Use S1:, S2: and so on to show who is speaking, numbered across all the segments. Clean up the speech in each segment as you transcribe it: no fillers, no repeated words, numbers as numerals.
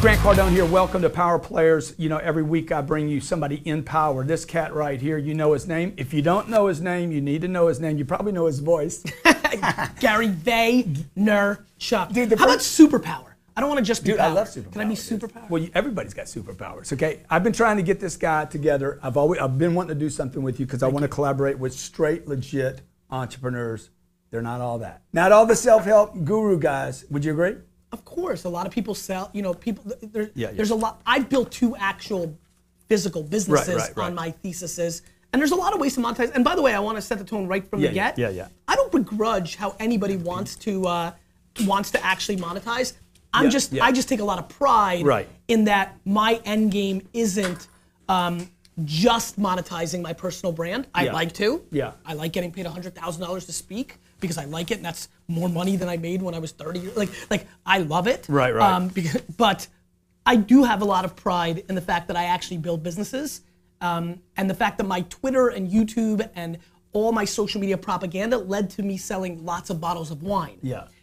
S1: Grant Cardone here. Welcome to Power Players. You know, every week I bring you somebody in power. This cat right here, you know his name. If you don't know his name, you need to know his name. You probably know his voice.
S2: Gary Vaynerchuck. Dude, how about superpower? I don't want to just be power.
S1: I love superpower.
S2: Can I be superpower?
S1: Well, everybody's got superpowers, okay? I've been trying to get this guy together. I've been wanting to do something with you because I want to collaborate with straight, legit entrepreneurs. They're not all that. Not all the self-help guru guys. Would you agree?
S2: Of course, a lot of people sell, you know, there's a lot. I've built 2 actual physical businesses on my theses, and there's a lot of ways to monetize. And by the way, I want to set the tone right from the get. I don't begrudge how anybody wants to actually monetize. I just take a lot of pride in that my end game isn't just monetizing my personal brand. I like to. I like getting paid $100,000 to speak because I like it, and that's more money than I made when I was 30. Like I love it. But I do have a lot of pride in the fact that I actually build businesses, and the fact that my Twitter and YouTube and all my social media propaganda led to me selling lots of bottles of wine.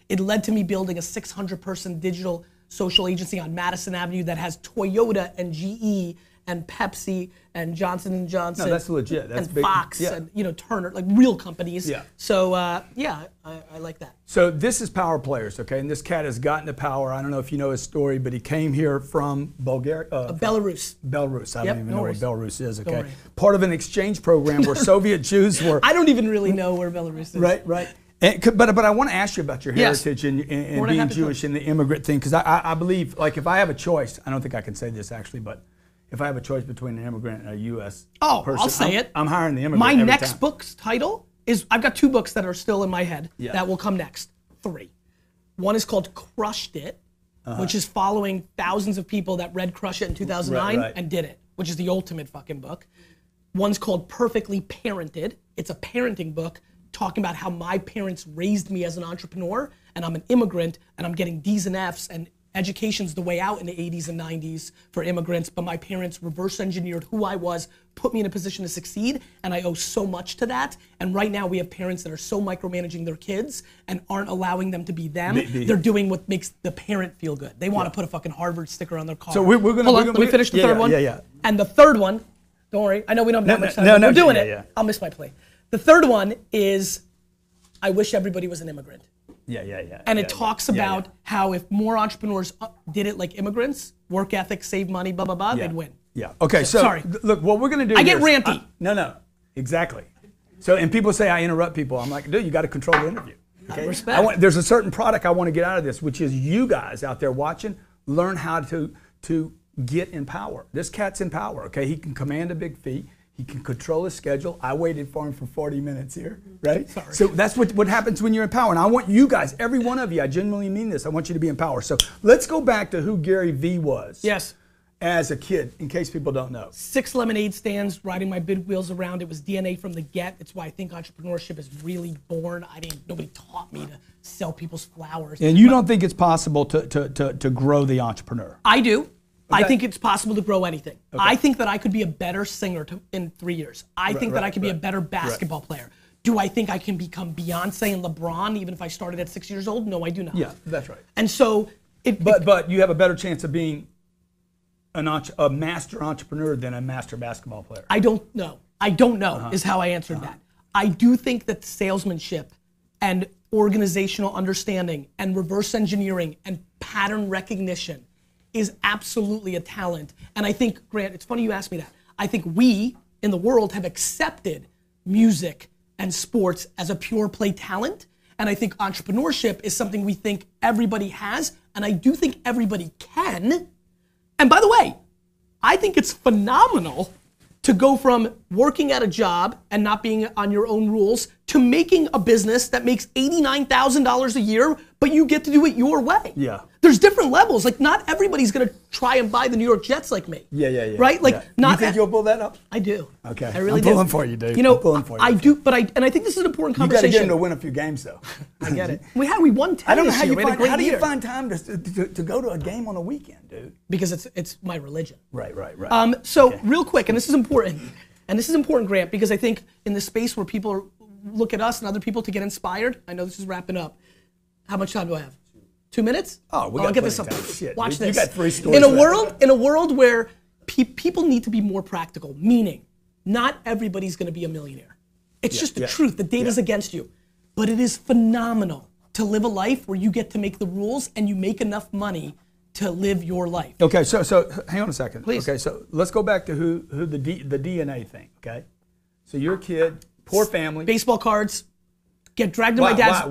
S2: It led to me building a 600-person digital social agency on Madison Avenue that has Toyota and GE and Pepsi and Johnson & Johnson.
S1: No, that's legit. That's
S2: and
S1: big.
S2: Fox and Turner, like real companies. So I like that.
S1: So this is Power Players, okay? And this cat has gotten to power. I don't know if you know his story, but he came here from Bulgaria.
S2: Belarus.
S1: Belarus. I don't even know where Belarus is, okay? Part of an exchange program where Soviet Jews were.
S2: I don't even really know where Belarus is.
S1: Right. But I want to ask you about your heritage and being Jewish and the immigrant thing, because I believe, like, if I have a choice, I don't think I can say this actually, but if I have a choice between an immigrant and a U.S. person,
S2: I'll say it.
S1: I'm hiring the immigrant.
S2: My next book's title is, I've got 2 books that are still in my head that will come next. 3. One is called Crushed It, which is following thousands of people that read Crush It in 2009 and did it, which is the ultimate fucking book. One's called Perfectly Parented. It's a parenting book talking about how my parents raised me as an entrepreneur, and I'm an immigrant, and I'm getting D's and F's, and education's the way out in the 80s and 90s for immigrants, but my parents reverse engineered who I was, put me in a position to succeed, and I owe so much to that. And right now we have parents that are so micromanaging their kids and aren't allowing them to be them. They're doing what makes the parent feel good. They want to put a fucking Harvard sticker on their car.
S1: So we're gonna,
S2: hold on, let me finish the third one. And the third one, don't worry, I know we don't have that much time, but we're doing it. I'll miss my play. The third one is, I wish everybody was an immigrant. And it talks about how if more entrepreneurs did it like immigrants, work ethic, save money, blah, blah, blah, they'd win.
S1: Okay, so sorry. Look, what we're gonna do
S2: I get ranty.
S1: No, exactly. So, and people say I interrupt people. I'm like, dude, you gotta control the interview. Okay?
S2: Respect.
S1: There's a certain product I want to get out of this, which is you guys out there watching, learn how to get in power. This cat's in power, okay? He can command a big fee. He can control his schedule. I waited for him for 40 minutes here, right?
S2: Sorry.
S1: So that's what happens when you're in power. And I want you guys, every one of you, I genuinely mean this, I want you to be in power. So let's go back to who Gary Vee was as a kid, in case people don't know.
S2: 6 lemonade stands, riding my big wheels around. It was DNA from the get. It's why I think entrepreneurship is really born. Nobody taught me to sell people's flowers.
S1: And you don't think it's possible to grow the entrepreneur?
S2: I do. I think it's possible to grow anything. I think that I could be a better singer in 3 years. I think that I could be a better basketball player. Do I think I can become Beyonce and LeBron even if I started at 6 years old? No, I do not.
S1: Yeah, that's right.
S2: And so,
S1: but you have a better chance of being a master entrepreneur than a master basketball player.
S2: I don't know. I don't know is how I answered that. I do think that salesmanship and organizational understanding and reverse engineering and pattern recognition is absolutely a talent. And I think, Grant, it's funny you asked me that. I think we in the world have accepted music and sports as a pure play talent. And I think entrepreneurship is something we think everybody has. And I do think everybody can. And by the way, I think it's phenomenal to go from working at a job and not being on your own rules to making a business that makes $89,000 a year, but you get to do it your way. There's different levels. Like, not everybody's gonna try and buy the New York Jets like me. Right? Like,
S1: not. You think you'll pull that up?
S2: I do.
S1: Okay.
S2: I really
S1: I'm pulling for you, dude.
S2: You know,
S1: I'm pulling for you.
S2: I do, but I think this is an important conversation.
S1: You gotta get him to win a few games, though.
S2: I get it. We won 10
S1: I don't know
S2: this year.
S1: how do you find time to go to a game on a weekend, dude?
S2: Because it's my religion.
S1: Right.
S2: So real quick, and this is important. And this is important, Grant, because I think in the space where people look at us and other people to get inspired, I know this is wrapping up. How much time do I have? 2 minutes?
S1: Oh,
S2: I'll get this up.
S1: Shit,
S2: watch
S1: dude,
S2: this.
S1: You got 3 stories.
S2: In a world where people need to be more practical, meaning not everybody's going to be a millionaire. It's just the truth. The data's against you. But it is phenomenal to live a life where you get to make the rules and you make enough money to live your life.
S1: Okay, so hang on a second.
S2: Please.
S1: Okay, so let's go back to who the DNA thing. Okay, so you're a kid, poor family.
S2: Baseball cards, get dragged to my dad's.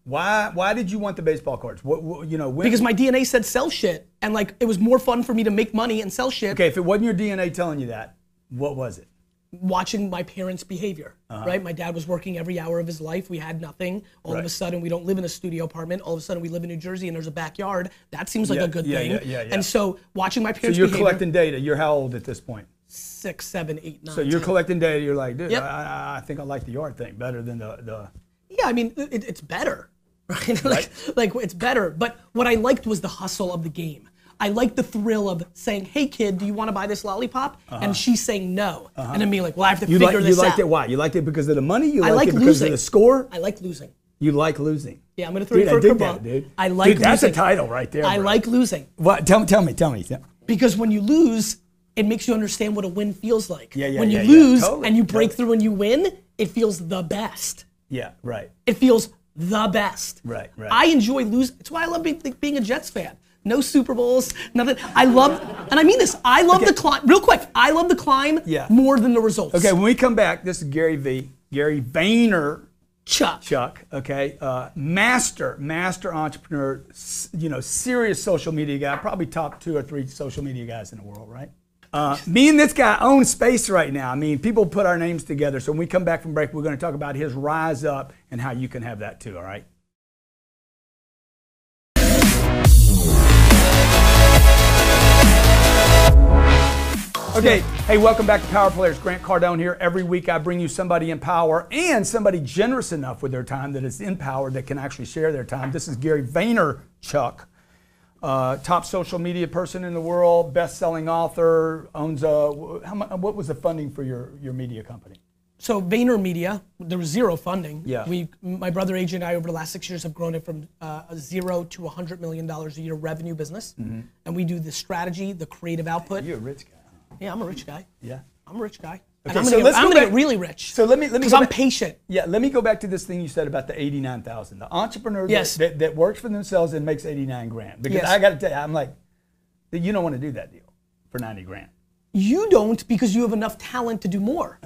S1: Why did you want the baseball cards?
S2: Because my DNA said sell shit, and like it was more fun for me to make money and sell shit.
S1: Okay, if it wasn't your DNA telling you that, what was it?
S2: Watching my parents' behavior, right? My dad was working every hour of his life. We had nothing. All of a sudden, we don't live in a studio apartment. All of a sudden, we live in New Jersey and there's a backyard. That seems like a good thing. And so watching my parents' behavior.
S1: So you're collecting data. You're how old at this point?
S2: 6, 7, 8, 9,
S1: So you're
S2: 10.
S1: collecting data. You're like, dude, I think I like the yard thing better than the.
S2: Yeah, I mean, it's better, right? like it's better. But what I liked was the hustle of the game. I like the thrill of saying, hey kid, do you want to buy this lollipop? And she's saying no. And then being like, well, I have to figure this out.
S1: You liked it, why? You liked it because of the money? You
S2: I
S1: liked
S2: like
S1: it because
S2: losing.
S1: of the score?
S2: I like losing.
S1: You like losing?
S2: Yeah, I'm going to throw you for a curveball.
S1: Dude.
S2: I like losing.
S1: That's a title right there,
S2: I
S1: bro.
S2: like losing.
S1: What? Tell me.
S2: Because when you lose, it makes you understand what a win feels like. When you lose and you break through and you win, it feels the best.
S1: Yeah, right.
S2: It feels the best.
S1: Right.
S2: I enjoy losing. That's why I love being a Jets fan. No Super Bowls, nothing. I love, and I mean this, I love the climb, real quick, I love the climb more than the results.
S1: Okay, when we come back, this is Gary Vaynerchuck, okay, master entrepreneur, serious social media guy, probably top 2 or 3 social media guys in the world, right? Me and this guy own space right now. I mean, people put our names together. So when we come back from break, we're going to talk about his rise up and how you can have that too, all right? Okay, hey, welcome back to Power Players. Grant Cardone here. Every week I bring you somebody in power and somebody generous enough with their time that is in power that can actually share their time. This is Gary Vaynerchuk, top social media person in the world, best-selling author, owns what was the funding for your media company?
S2: So VaynerMedia, there was 0 funding.
S1: Yeah.
S2: My brother AJ and I over the last 6 years have grown it from 0 to $100 million a year revenue business. And we do the strategy, the creative output.
S1: You're a rich guy.
S2: Yeah, I'm a rich guy.
S1: Yeah.
S2: I'm a rich guy.
S1: Okay,
S2: and I'm gonna get really rich.
S1: So let me
S2: because I'm patient.
S1: Yeah, let me go back to this thing you said about the 89,000. The entrepreneur that works for themselves and makes 89 grand. Because I got to tell you, I'm like, you don't want to do that deal for 90 grand.
S2: You don't because you have enough talent to do more.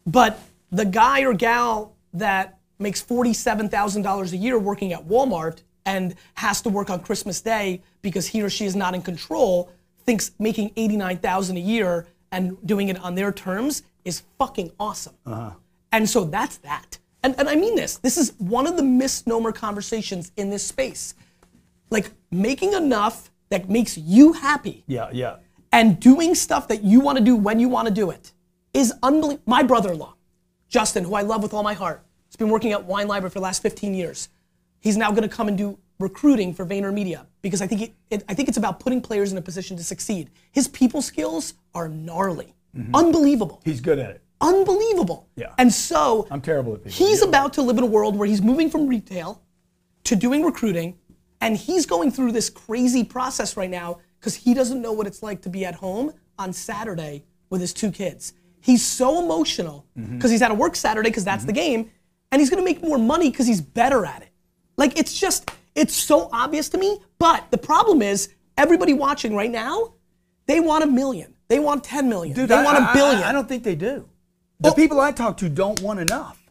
S2: But the guy or gal that makes $47,000 a year working at Walmart and has to work on Christmas Day because he or she is not in control, thinks making $89,000 a year and doing it on their terms is fucking awesome. And so that's that. And I mean this. This is one of the misnomer conversations in this space. Like making enough that makes you happy.
S1: Yeah.
S2: And doing stuff that you want to do when you want to do it is unbelievable. My brother-in-law, Justin, who I love with all my heart, has been working at Wine Library for the last 15 years. He's now going to come and do recruiting for VaynerMedia because I think it's about putting players in a position to succeed. His people skills are gnarly, unbelievable.
S1: He's good at it.
S2: Unbelievable.
S1: Yeah.
S2: And so
S1: I'm terrible at people.
S2: He's about to live in a world where he's moving from retail to doing recruiting, and he's going through this crazy process right now because he doesn't know what it's like to be at home on Saturday with his 2 kids. He's so emotional because he's had to work Saturday because that's the game, and he's gonna make more money because he's better at it. Like it's so obvious to me, but the problem is everybody watching right now, they want $1 million, they want 10 million,
S1: Dude,
S2: they want $1 billion.
S1: I don't think they do. The people I talk to don't want enough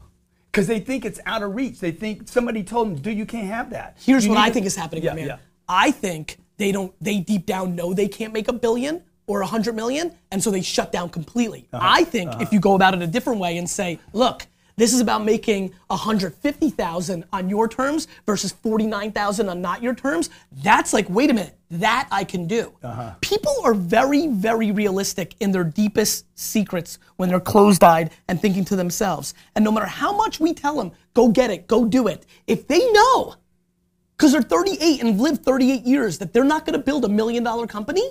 S1: because they think it's out of reach. They think somebody told them, dude, you can't have that.
S2: Here's what I think is happening, man.
S1: Yeah.
S2: I think they deep down know they can't make $1 billion or 100 million, and so they shut down completely. I think if you go about it a different way and say, look, this is about making 150,000 on your terms versus 49,000 on not your terms. That's like, wait a minute, that I can do. People are very, very realistic in their deepest secrets when they're closed-eyed and thinking to themselves. And no matter how much we tell them, go get it, go do it, if they know, because they're 38 and have lived 38 years, that they're not going to build $1 million company,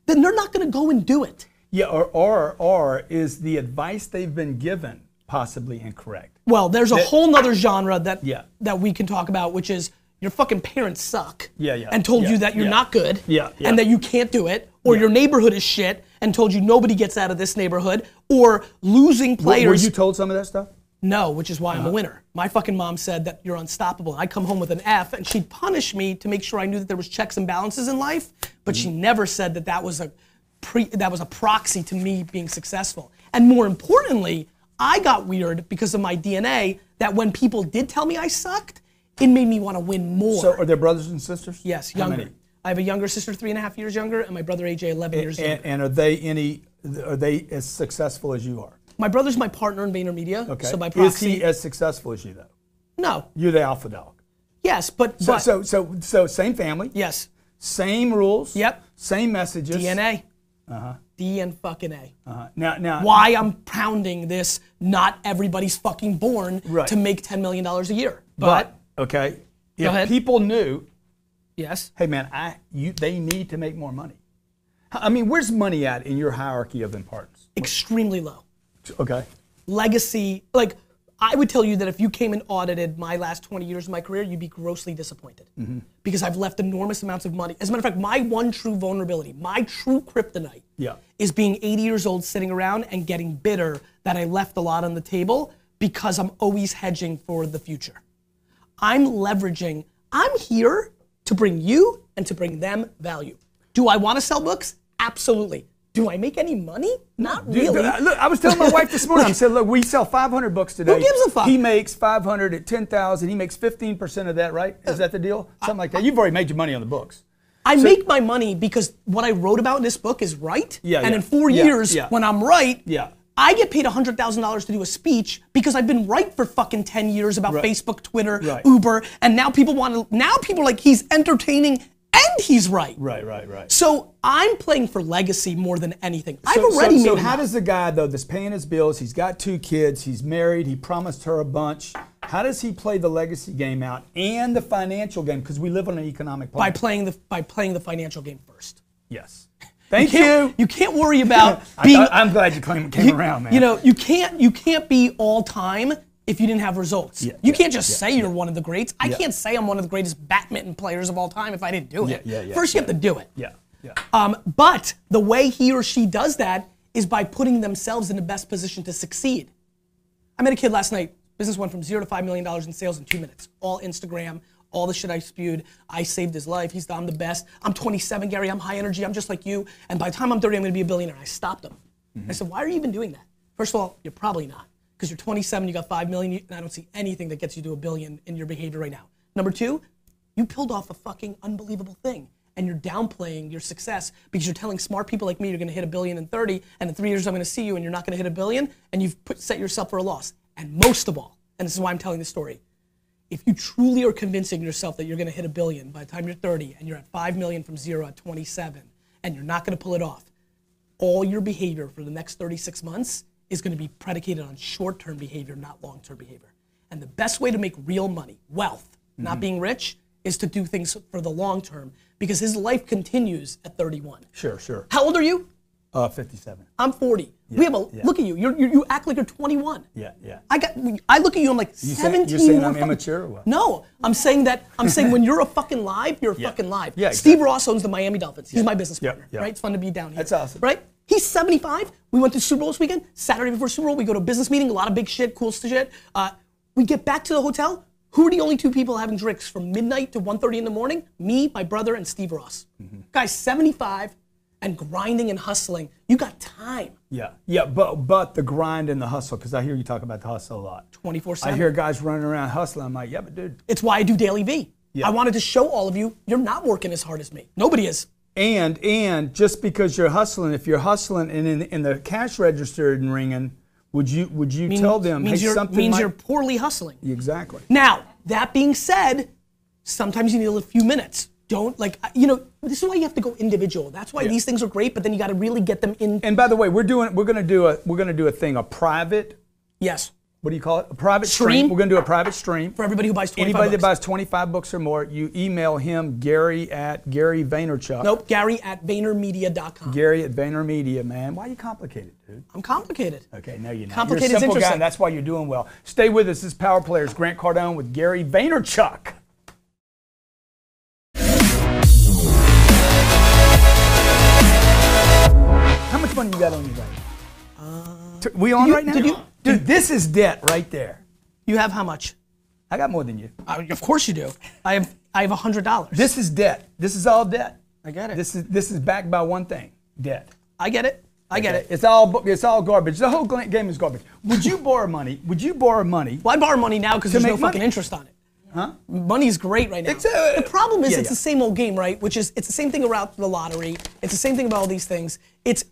S2: then they're not going to go and do it.
S1: Yeah, or is the advice they've been given possibly incorrect?
S2: Well, there's a whole nother genre that we can talk about, which is your fucking parents suck.
S1: Yeah.
S2: And told you that you're not good.
S1: Yeah.
S2: And that you can't do it. Or your neighborhood is shit and told you nobody gets out of this neighborhood. Or losing players.
S1: Were you told some of that stuff?
S2: No, which is why I'm a winner. My fucking mom said that you're unstoppable. I'd come home with an F and she'd punish me to make sure I knew that there was checks and balances in life, but she never said that that was a proxy to me being successful. And more importantly, I got weird because of my DNA that when people did tell me I sucked, it made me want to win more.
S1: So are there brothers and sisters?
S2: Yes, younger.
S1: How many?
S2: I have a younger sister, 3.5 years younger, and my brother AJ, 11 years younger.
S1: And are they as successful as you are?
S2: My brother's my partner in VaynerMedia.
S1: Okay.
S2: So by proxy,
S1: is he as successful as you though?
S2: No.
S1: You're the alpha dog.
S2: Yes, but
S1: so same family.
S2: Yes.
S1: Same rules.
S2: Yep.
S1: Same messages.
S2: DNA. D and fucking A.
S1: Now.
S2: Why I'm pounding this? Not everybody's fucking born to make $10 million a year. But
S1: okay,
S2: go ahead.
S1: People knew.
S2: Yes.
S1: Hey man, they need to make more money. I mean, where's money at in your hierarchy of importance?
S2: Extremely low.
S1: Okay.
S2: Legacy, like I would tell you that if you came and audited my last 20 years of my career, you'd be grossly disappointed. Because I've left enormous amounts of money. As a matter of fact, my one true vulnerability, my true kryptonite is being 80 years old sitting around and getting bitter that I left a lot on the table because I'm always hedging for the future. I'm here to bring you and to bring them value. Do I want to sell books? Absolutely. Do I make any money? Not really.
S1: Look, I was telling my wife this morning, I said, look, we sell 500 books today.
S2: Who gives a fuck?
S1: He makes 500 at 10,000. He makes 15% of that, right? Is that the deal? Something like that. You've already made your money on the books.
S2: I make my money because what I wrote about in this book is right. And in 4 years, when I'm right, I get paid $100,000 to do a speech because I've been right for fucking 10 years about Facebook, Twitter, Uber, and now people are like, he's entertaining and he's right.
S1: Right.
S2: So I'm playing for legacy more than anything. I've already made
S1: So how does the guy though that's paying his bills, he's got 2 kids, he's married, he promised her a bunch. How does he play the legacy game out and the financial game? Because we live on an economic plane.
S2: By playing the financial game first.
S1: Yes. Thank you.
S2: You can't worry about being.
S1: I'm glad you came around, man.
S2: You know, you can't be all time if you didn't have results. You can't just say you're one of the greats. I can't say I'm one of the greatest badminton players of all time if I didn't do it. First, you have to do it. But the way he or she does that is by putting themselves in the best position to succeed. I met a kid last night. Business went from $0 to $5 million in sales in 2 minutes. All Instagram, all the shit I spewed. I saved his life. I'm the best. I'm 27, Gary. I'm high energy. I'm just like you. And by the time I'm 30, I'm going to be a billionaire. I stopped him. I said, why are you even doing that? First of all, you're probably not. Because you're 27, you got 5 million, and I don't see anything that gets you to $1 billion in your behavior right now. Number 2, you pulled off a fucking unbelievable thing, and you're downplaying your success because you're telling smart people like me you're gonna hit $1 billion in 30, and in 3 years I'm gonna see you and you're not gonna hit $1 billion, and you've set yourself for a loss. And most of all, and this is why I'm telling this story, if you truly are convincing yourself that you're gonna hit $1 billion by the time you're 30, and you're at 5 million from 0 at 27, and you're not gonna pull it off, all your behavior for the next 36 months is going to be predicated on short-term behavior, not long-term behavior. And the best way to make real money, wealth, not being rich, is to do things for the long term because his life continues at 31.
S1: Sure.
S2: How old are you?
S1: 57.
S2: I'm 40. We have look at you. You act like you're 21.
S1: Yeah.
S2: I look at you. I'm like 17.
S1: You're saying I'm immature or what?
S2: No, I'm saying when you're a fucking live, you're a fucking live.
S1: Yeah, exactly.
S2: Steve Ross owns the Miami Dolphins. He's my business partner. Right? It's fun to be down here.
S1: That's awesome.
S2: Right? He's 75. We went to Super Bowl this weekend. Saturday before Super Bowl, we go to a business meeting. A lot of big shit, cool shit. We get back to the hotel. Who are the only 2 people having drinks from midnight to 1:30 in the morning? Me, my brother, and Steve Ross. Guy's 75 and grinding and hustling. You got time.
S1: Yeah, but the grind and the hustle, because I hear you talk about the hustle a lot.
S2: 24/7.
S1: I hear guys running around hustling. I'm like, yeah, but dude.
S2: It's why I do Daily V. I wanted to show all of you, you're not working as hard as me. Nobody is.
S1: And just because you're hustling, if you're hustling and in the cash register and ringing, would you tell them, hey, something
S2: means you're poorly hustling.
S1: Exactly.
S2: Now, that being said, sometimes you need a few minutes. Don't this is why you have to go individual. That's why these things are great, but then you got to really get them in.
S1: And by the way, we're gonna do a thing, a private.
S2: Yes.
S1: What do you call it? A private stream. We're going to do a private stream.
S2: For everybody who buys 25
S1: Anybody
S2: books.
S1: that buys 25 books or more, you email him, Gary at Gary Vaynerchuck.
S2: Nope, Gary at VaynerMedia.com.
S1: Gary at VaynerMedia, man. Why are you complicated, dude?
S2: I'm complicated.
S1: Okay, no, you're not.
S2: Complicated
S1: You're a simple
S2: is interesting.
S1: guy, and that's why you're doing well. Stay with us. This is Power Players, Grant Cardone with Gary Vaynerchuk. you got on you right now? We on right now? Dude, this is debt right there.
S2: You have how much?
S1: I got more than you.
S2: Of course you do. I have $100.
S1: This is debt. This is all debt.
S2: I get it.
S1: This is backed by one thing, debt.
S2: I get it. I get it.
S1: It's all garbage. The whole game is garbage. Would you borrow money?
S2: Well, I borrow money now because there's no fucking interest on it.
S1: Huh?
S2: Money's great right now. The problem is it's the same old game, right? Which is it's the same thing around the lottery. It's the same thing about all these things. It's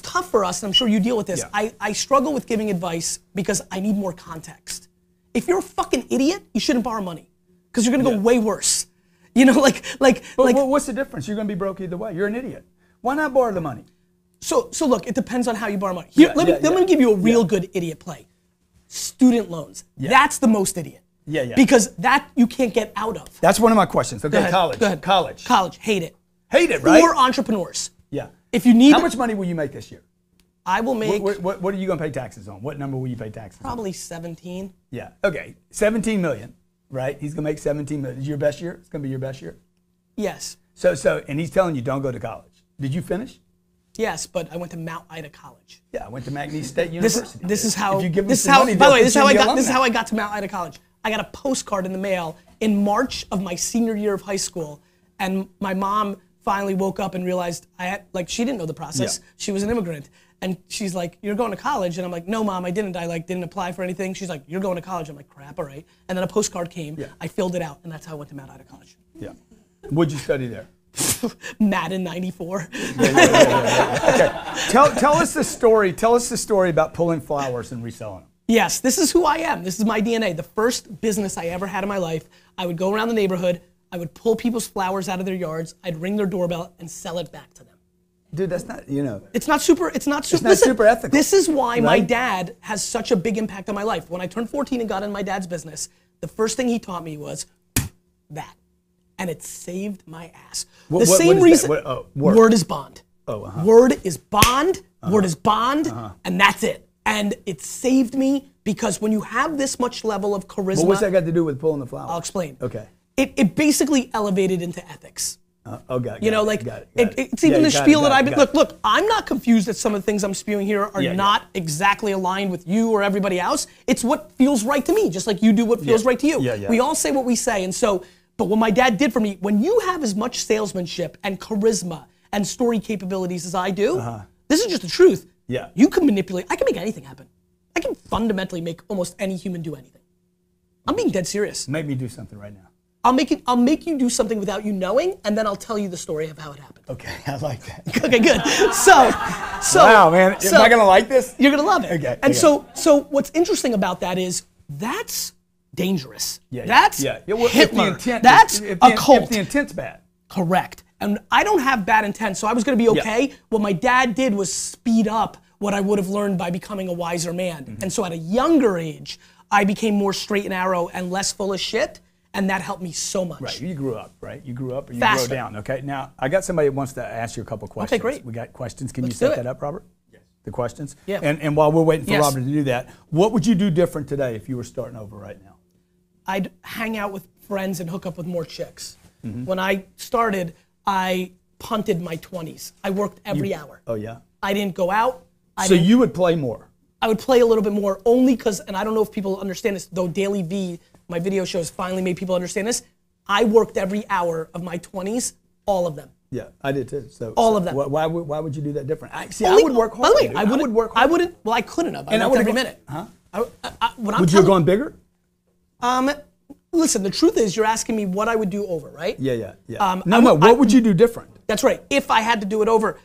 S2: tough for us, and I'm sure you deal with this.
S1: Yeah.
S2: I struggle with giving advice because I need more context. If you're a fucking idiot, you shouldn't borrow money because you're gonna go way worse. You know, like.
S1: What's the difference? You're gonna be broke either way. You're an idiot. Why not borrow the money?
S2: So look, it depends on how you borrow money. Here, let me give you a real good idiot play. Student loans. Yeah. That's the most idiot.
S1: Yeah.
S2: Because that you can't get out of.
S1: That's one of my questions. Okay,
S2: Go ahead. College, hate it.
S1: Hate it, right?
S2: Or entrepreneurs.
S1: Yeah.
S2: If you need.
S1: How much money will you make this year?
S2: I will make.
S1: What are you gonna pay taxes on? What number will you pay taxes on?
S2: Probably 17.
S1: Yeah. Okay. 17 million, right? He's gonna make 17 million. Is your best year? It's gonna be your best year?
S2: Yes.
S1: So, and he's telling you don't go to college. Did you finish?
S2: Yes, but I went to Mount Ida College.
S1: Yeah, I went to McNeese State University.
S2: This is how.
S1: If you give
S2: this
S1: them
S2: is how.
S1: money,
S2: By the way,
S1: this is
S2: how I got to Mount Ida College. I got a postcard in the mail in March of my senior year of high school, and my mom finally woke up and realized she didn't know the process. Yeah. She was an immigrant, and she's like, "You're going to college," and I'm like, "No, Mom, I didn't. I didn't apply for anything." She's like, "You're going to college." I'm like, "Crap, all right." And then a postcard came. Yeah. I filled it out, and that's how I went to Mount Ida College.
S1: Yeah. What'd you study there?
S2: Madden 94.
S1: Okay. Tell us the story. Tell us the story about pulling flowers and reselling them.
S2: Yes, this is who I am. This is my DNA. The first business I ever had in my life, I would go around the neighborhood, I would pull people's flowers out of their yards, I'd ring their doorbell and sell it back to them.
S1: Dude, that's not,
S2: It's not super
S1: super ethical.
S2: This is why my dad has such a big impact on my life. When I turned 14 and got in my dad's business, the first thing he taught me was that. And it saved my ass. The same reason. Word is bond. Word is bond. Word is bond. And that's it. And it saved me because when you have this much level of charisma.
S1: Well, what's that got to do with pulling the flowers?
S2: I'll explain.
S1: Okay.
S2: It basically elevated into ethics.
S1: Got it.
S2: It's even the spiel that I've been. Look, I'm not confused that some of the things I'm spewing here are not exactly aligned with you or everybody else. It's what feels right to me, just like you do what feels right to you. We all say what we say. And so. But what my dad did for me, when you have as much salesmanship and charisma and story capabilities as I do, this is just the truth.
S1: Yeah.
S2: You can manipulate. I can make anything happen. I can fundamentally make almost any human do anything. I'm being dead serious.
S1: Make me do something right now.
S2: I'll make you do something without you knowing, and then I'll tell you the story of how it happened.
S1: Okay, I like that.
S2: Okay, good. So
S1: wow, man, am I gonna like this?
S2: You're gonna love it.
S1: Okay.
S2: And so what's interesting about that is that's dangerous. That's Hitler. That's a cult.
S1: If the intent's bad.
S2: Correct. And I don't have bad intent, so I was going to be okay. What my dad did was speed up what I would have learned by becoming a wiser man. And so at a younger age, I became more straight and narrow and less full of shit, and that helped me so much.
S1: Right, you grew up, right? You grew up or you
S2: Faster.
S1: grew down, okay? Now, I got somebody that wants to ask you a couple questions.
S2: Okay, great.
S1: We got questions. Can
S2: Let's
S1: you
S2: do
S1: set
S2: it.
S1: that up, Robert? Yes. The questions?
S2: Yeah.
S1: And while we're waiting for
S2: Yes.
S1: Robert to do that, what would you do different today if you were starting over right now?
S2: I'd hang out with friends and hook up with more chicks. When I started, I punted my 20s. I worked every hour.
S1: Oh, yeah?
S2: I didn't go out.
S1: So you would play more?
S2: I would play a little bit more only because, and I don't know if people understand this, though Daily V, my video shows finally made people understand this, I worked every hour of my 20s, all of them.
S1: Yeah, I did too. So
S2: all of them.
S1: Why would you do that different? I would work hard.
S2: By the way, I would work hard. I wouldn't, well, I couldn't have. I worked every minute.
S1: Huh?
S2: Would
S1: you have gone bigger?
S2: Listen, the truth is you're asking me what I would do over, right?
S1: Yeah. What would you do different?
S2: That's right. If I had to do it over,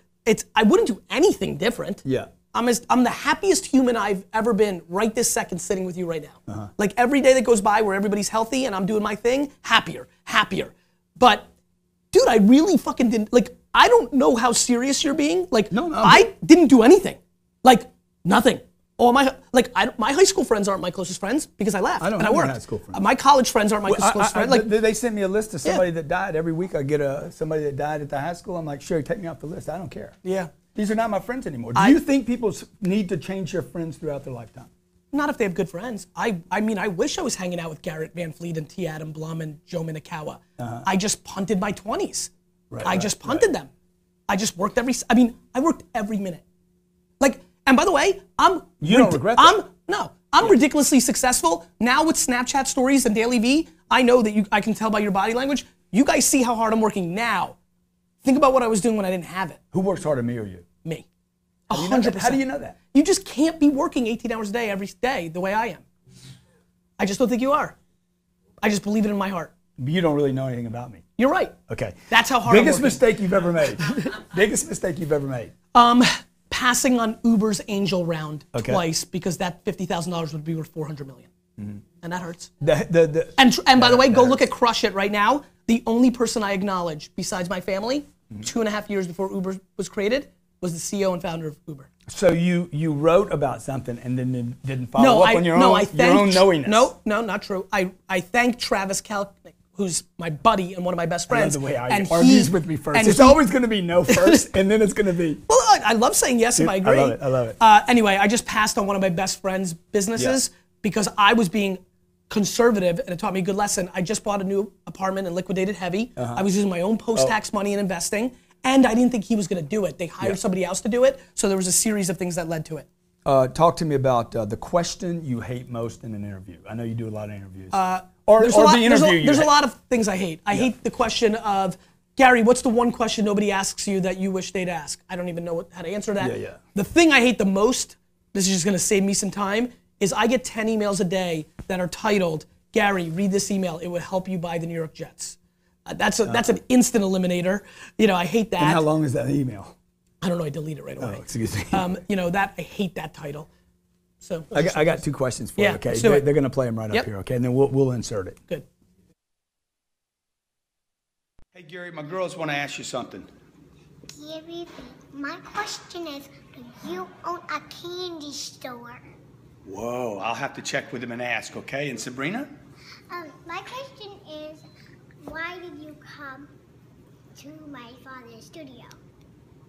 S2: I wouldn't do anything different.
S1: Yeah.
S2: I'm the happiest human I've ever been right this second sitting with you right now. Like every day that goes by where everybody's healthy and I'm doing my thing, happier. But dude, I really fucking didn't, like, I don't know how serious you're being. Like,
S1: no,
S2: I didn't do anything. Like, nothing. My high school friends aren't my closest friends because I left and I worked.
S1: High school friends.
S2: My college friends aren't my closest friends. Like,
S1: they sent me a list of somebody that died. Every week I get somebody that died at the high school. I'm like, sure, take me off the list. I don't care.
S2: Yeah.
S1: These are not my friends anymore. Do you think people need to change their friends throughout their lifetime?
S2: Not if they have good friends. I mean, I wish I was hanging out with Garrett Van Fleet and T. Adam Blum and Joe Minakawa. I just punted my 20s. I just punted them. I just worked I worked every minute. Like, and by the way,
S1: You don't regret that?
S2: I'm ridiculously successful. Now with Snapchat stories and Daily V, I know that I can tell by your body language. You guys see how hard I'm working now. Think about what I was doing when I didn't have it.
S1: Who works harder, me or you?
S2: Me.
S1: 100%. How do you know that?
S2: You just can't be working 18 hours a day every day the way I am. I just don't think you are. I just believe it in my heart.
S1: You don't really know anything about me.
S2: You're right.
S1: Okay.
S2: That's how hard
S1: Biggest
S2: I'm working.
S1: mistake you've ever made. Biggest mistake you've ever made.
S2: Passing on Uber's angel round twice because that $50,000 would be worth $400 million. Mm-hmm. And that hurts. And by the way, go look at Crush It right now. The only person I acknowledge besides my family, 2.5 years before Uber was created, was the CEO and founder of Uber.
S1: So you wrote about something and then didn't follow up on your own knowingness.
S2: No, not true. I thank Travis Kalanick, who's my buddy and one of my best friends.
S1: I love the way I argues with me first. It's always going to be no first, and then it's going to be.
S2: Well, I love saying yes if I agree.
S1: I love it.
S2: Anyway, I just passed on one of my best friend's businesses because I was being conservative, and it taught me a good lesson. I just bought a new apartment and liquidated heavy. I was using my own post-tax money and investing, and I didn't think he was going to do it. They hired somebody else to do it, so there was a series of things that led to it.
S1: Talk to me about the question you hate most in an interview. I know you do a lot of interviews.
S2: There's a lot of things I hate. I hate the question of, Gary, what's the one question nobody asks you that you wish they'd ask? I don't even know how to answer that. The thing I hate the most, this is just going to save me some time, is I get 10 emails a day that are titled, Gary, read this email. It would help you buy the New York Jets. That's an instant eliminator. I hate that.
S1: And how long is that email?
S2: I don't know. I delete it right away.
S1: Oh, excuse me.
S2: That I hate that title. So
S1: I got 2 questions for you. Okay,
S2: they're
S1: going to play them right up here. Okay, and then we'll insert it.
S2: Good.
S1: Hey Gary, my girls want to ask you something.
S3: Gary, my question is, do you own a candy store?
S1: Whoa, I'll have to check with them and ask. Okay, and Sabrina?
S3: My question is, why did you come to my father's studio?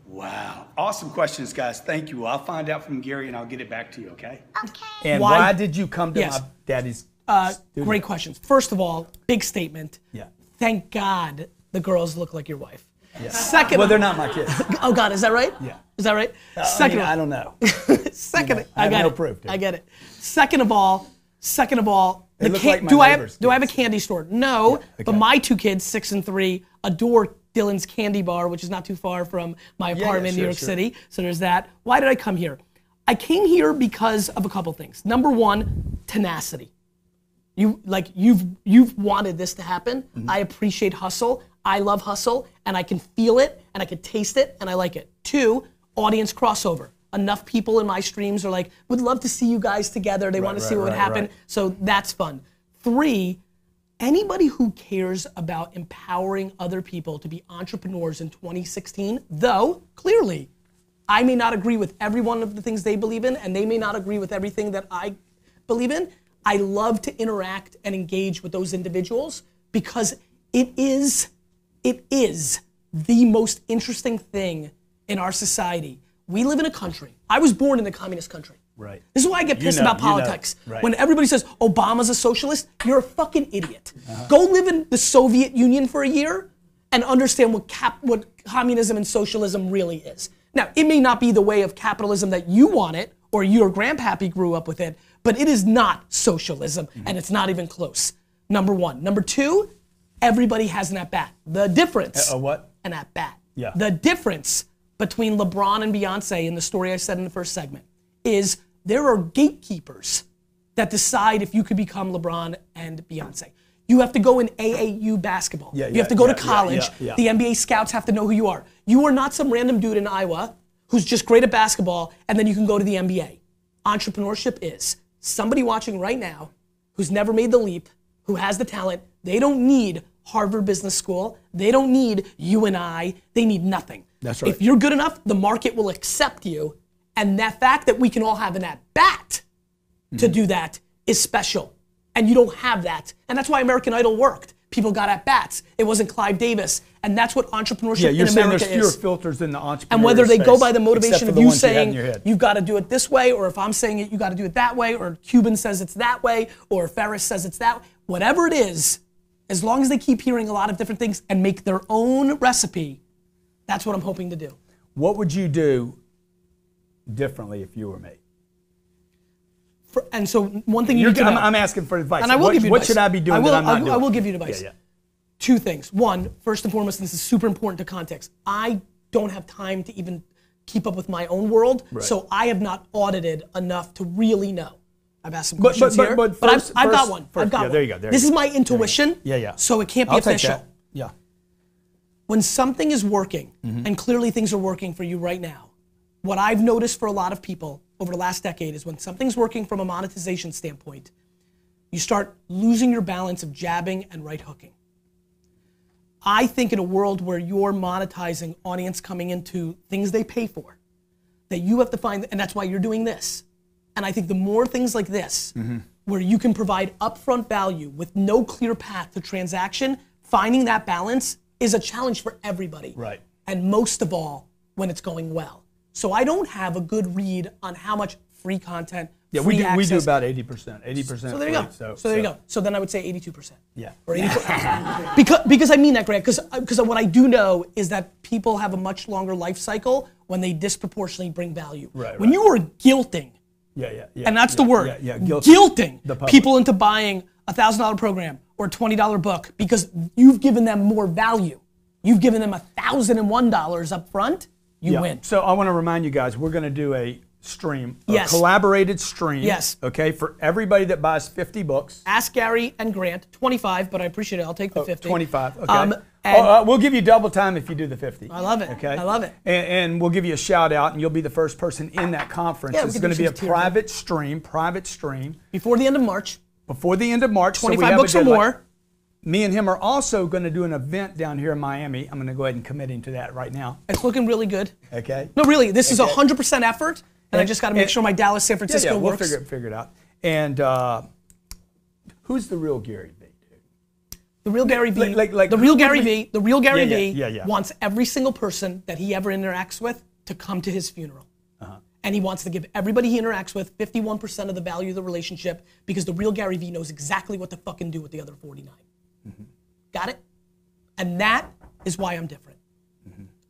S1: Wow. Awesome questions, guys. Thank you. I'll find out from Gary and I'll get it back to you, okay?
S3: Okay.
S1: And why did you come to my daddy's studio?
S2: Great questions. First of all, big statement.
S1: Yeah.
S2: Thank God the girls look like your wife.
S1: Yeah.
S2: Second,
S1: well, they're not my kids.
S2: Oh God, is that right?
S1: Yeah.
S2: Is that right?
S1: I don't know.
S2: I
S1: have no proof. Dude.
S2: I get it. Second of all,
S1: they look like my neighbors'
S2: do I have a candy store? No,
S1: yeah, okay.
S2: But my 2 kids, 6 and 3, adore Dylan's Candy Bar, which is not too far from my apartment in New York City. So there's that. Why did I come here? I came here because of a couple things. Number one, tenacity. You've wanted this to happen. Mm-hmm. I appreciate hustle. I love hustle, and I can feel it, and I can taste it, and I like it. 2, audience crossover. Enough people in my streams are like, would love to see you guys together. They want to see what would happen. So that's fun. 3, anybody who cares about empowering other people to be entrepreneurs in 2016, though clearly I may not agree with every one of the things they believe in, and they may not agree with everything that I believe in, I love to interact and engage with those individuals because it is the most interesting thing in our society. We live in a country. I was born in a communist country.
S1: Right.
S2: This is why I get pissed about politics.
S1: Right.
S2: When everybody says Obama's a socialist, you're a fucking idiot. Go live in the Soviet Union for a year and understand what communism and socialism really is. Now, it may not be the way of capitalism that you want it or your grandpappy grew up with it, but it is not socialism, and it's not even close. Number 1. Number 2, everybody has an at-bat. The difference.
S1: A what?
S2: An at-bat.
S1: Yeah.
S2: The difference between LeBron and Beyonce in the story I said in the first segment is there are gatekeepers that decide if you could become LeBron and Beyonce. You have to go in AAU basketball. You have to go to college. The NBA scouts have to know who you are. You are not some random dude in Iowa who's just great at basketball and then you can go to the NBA. Entrepreneurship is somebody watching right now who's never made the leap, who has the talent. They don't need Harvard Business School. They don't need you and I. They need nothing.
S1: That's right.
S2: If you're good enough, the market will accept you. And that fact that we can all have an at-bat to do that is special. And you don't have that. And that's why American Idol worked. People got at-bats. It wasn't Clive Davis. And that's what entrepreneurship in America is.
S1: You're saying there's fewer filters in the entrepreneurship
S2: And whether they go by the motivation of you saying,
S1: you've
S2: got to do it this way, or if I'm saying it, you got to do it that way, or Cuban says it's that way, or Ferris says it's that way, whatever it is, as long as they keep hearing a lot of different things and make their own recipe, That's what I'm hoping to do.
S1: What would you do differently if you were me?
S2: And so one thing
S1: I'm asking for advice.
S2: And I will give you advice.
S1: What should I be doing that I'm not doing?
S2: I will give you advice.
S1: Yeah, yeah.
S2: Two things. One, first and foremost, this is super important to context. I don't have time to even keep up with my own world, so I have not audited enough to really know. I've asked some questions here, but I've got one. I've got one.
S1: There you go.
S2: This is my intuition.
S1: Yeah.
S2: So it can't be official.
S1: That. Yeah.
S2: When something is working, and clearly things are working for you right now, what I've noticed for a lot of people over the last decade is when something's working from a monetization standpoint, you start losing your balance of jabbing and right hooking. I think in a world where you're monetizing audience coming into things they pay for, that you have to find, and that's why you're doing this. And I think the more things like this, where you can provide upfront value with no clear path to transaction, finding that balance is a challenge for everybody.
S1: Right.
S2: And most of all, when it's going well. So I don't have a good read on how much free content, free access.
S1: We do about 80%. 80%.
S2: So there you go. So there you go. So then I would say 82%.
S1: Yeah.
S2: Or 84%. because I mean that, Grant, because what I do know is that people have a much longer life cycle when they disproportionately bring value.
S1: Right.
S2: When you are guilting, and that's the word, guilting people into buying a $1,000 program or a $20 book because you've given them more value. You've given them $1,001 up front. You win.
S1: So I want to remind you guys, we're going to do a stream,
S2: a
S1: collaborated stream.
S2: Yes.
S1: Okay, for everybody that buys 50 books.
S2: Ask Gary and Grant, 25, but I appreciate it. I'll take the 50.
S1: 25. Okay. We'll give you double time if you do the 50.
S2: I love it.
S1: Okay.
S2: I love it.
S1: And we'll give you a shout out, and you'll be the first person in that conference. It's going to be a private stream.
S2: Before the end of March.
S1: Before the end of March.
S2: 25 books or more.
S1: Me and him are also going to do an event down here in Miami. I'm going to go ahead and commit him to that right now.
S2: It's looking really good.
S1: Okay.
S2: No, really, this is 100% effort, and I just got to make sure my Dallas, San Francisco works.
S1: We'll figure it out. And who's the real Gary Vee, dude?
S2: The real Gary Vee. The real Gary Vee wants every single person that he ever interacts with to come to his funeral. And he wants to give everybody he interacts with 51% of the value of the relationship because the real Gary Vee knows exactly what to fucking do with the other 49. Got it? And that is why I'm different.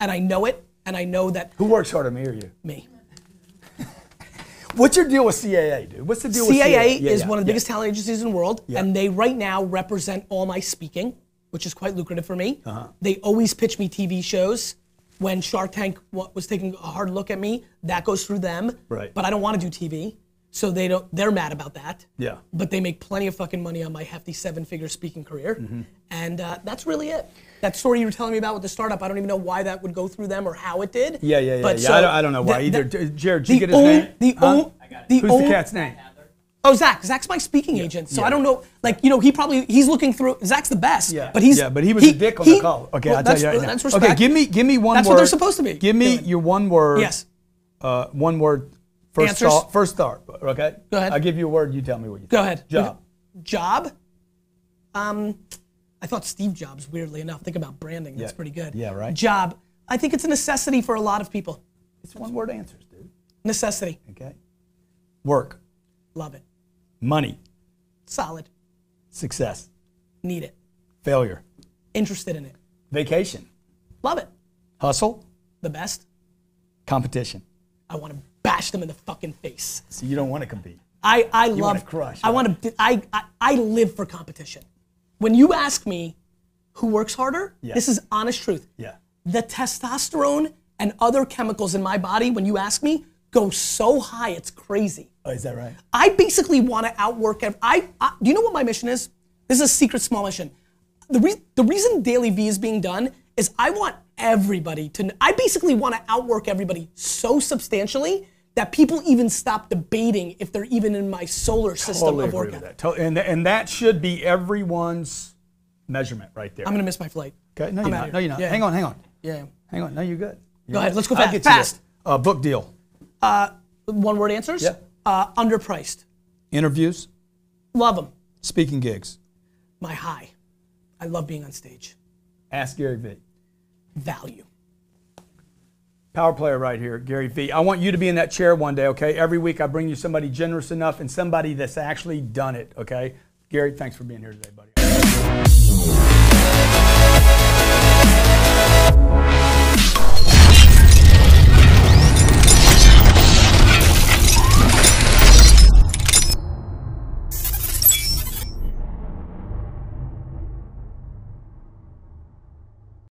S2: And I know it, and I know that.
S1: Who works harder, me or you?
S2: Me.
S1: What's your deal with CAA, dude? What's the deal with
S2: CAA? CAA is one of the biggest talent agencies in the world, and they right now represent all my speaking, which is quite lucrative for me. They always pitch me TV shows. When Shark Tank was taking a hard look at me, that goes through them.
S1: Right.
S2: But I don't want to do TV. So they're mad about that.
S1: Yeah.
S2: But they make plenty of fucking money on my hefty 7-figure speaking career. And that's really it. That story you were telling me about with the startup, I don't even know why that would go through them or how it did.
S1: But so I don't know why either. Jared, did you get his name? Who's the cat's name?
S2: Oh, Zach. Zach's my speaking agent. So I don't know. Like, he's looking through. Zach's the best.
S1: Yeah.
S2: But he
S1: was a dick on the call. Okay,
S2: well,
S1: I'll tell you right now.
S2: That's respect.
S1: Okay, give me one word.
S2: That's what they're supposed to be.
S1: Give me your one word.
S2: Yes.
S1: One word. First thought. Okay.
S2: Go ahead.
S1: I'll give you a word. You tell me what you think.
S2: Go ahead.
S1: Job.
S2: Job. I thought Steve Jobs. Weirdly enough, think about branding. That's pretty good.
S1: Yeah. Right.
S2: Job. I think it's a necessity for a lot of people.
S1: It's one word answers, dude.
S2: Necessity.
S1: Okay. Work.
S2: Love it.
S1: Money.
S2: Solid.
S1: Success.
S2: Need it.
S1: Failure.
S2: Interested in it.
S1: Vacation.
S2: Love it.
S1: Hustle.
S2: The best.
S1: Competition.
S2: I want to bash them in the fucking face.
S1: So you don't want to compete.
S2: I
S1: love. You want to crush.
S2: I want to. I live for competition. When you ask me who works harder, this is honest truth.
S1: Yeah.
S2: The testosterone and other chemicals in my body, when you ask me, go so high it's crazy.
S1: Oh, is that right?
S2: I basically want to outwork. Do you know what my mission is? This is a secret small mission. The reason Daily V is being done is I want everybody to. I basically want to outwork everybody so substantially that people even stop debating if they're even in my solar system of workout.
S1: And that should be everyone's measurement right there.
S2: I'm gonna miss my flight.
S1: Okay, no, you're not. No, you're not. Yeah. Hang on.
S2: Yeah.
S1: Hang on. No, you're good.
S2: Go ahead. Let's go fast.
S1: Book deal.
S2: One word answers.
S1: Yeah.
S2: Underpriced.
S1: Interviews.
S2: Love them.
S1: Speaking gigs.
S2: My high. I love being on stage.
S1: Ask Gary Vee.
S2: Value.
S1: Power player right here, Gary Vee. I want you to be in that chair one day, okay? Every week I bring you somebody generous enough and somebody that's actually done it, okay? Gary, thanks for being here today, buddy.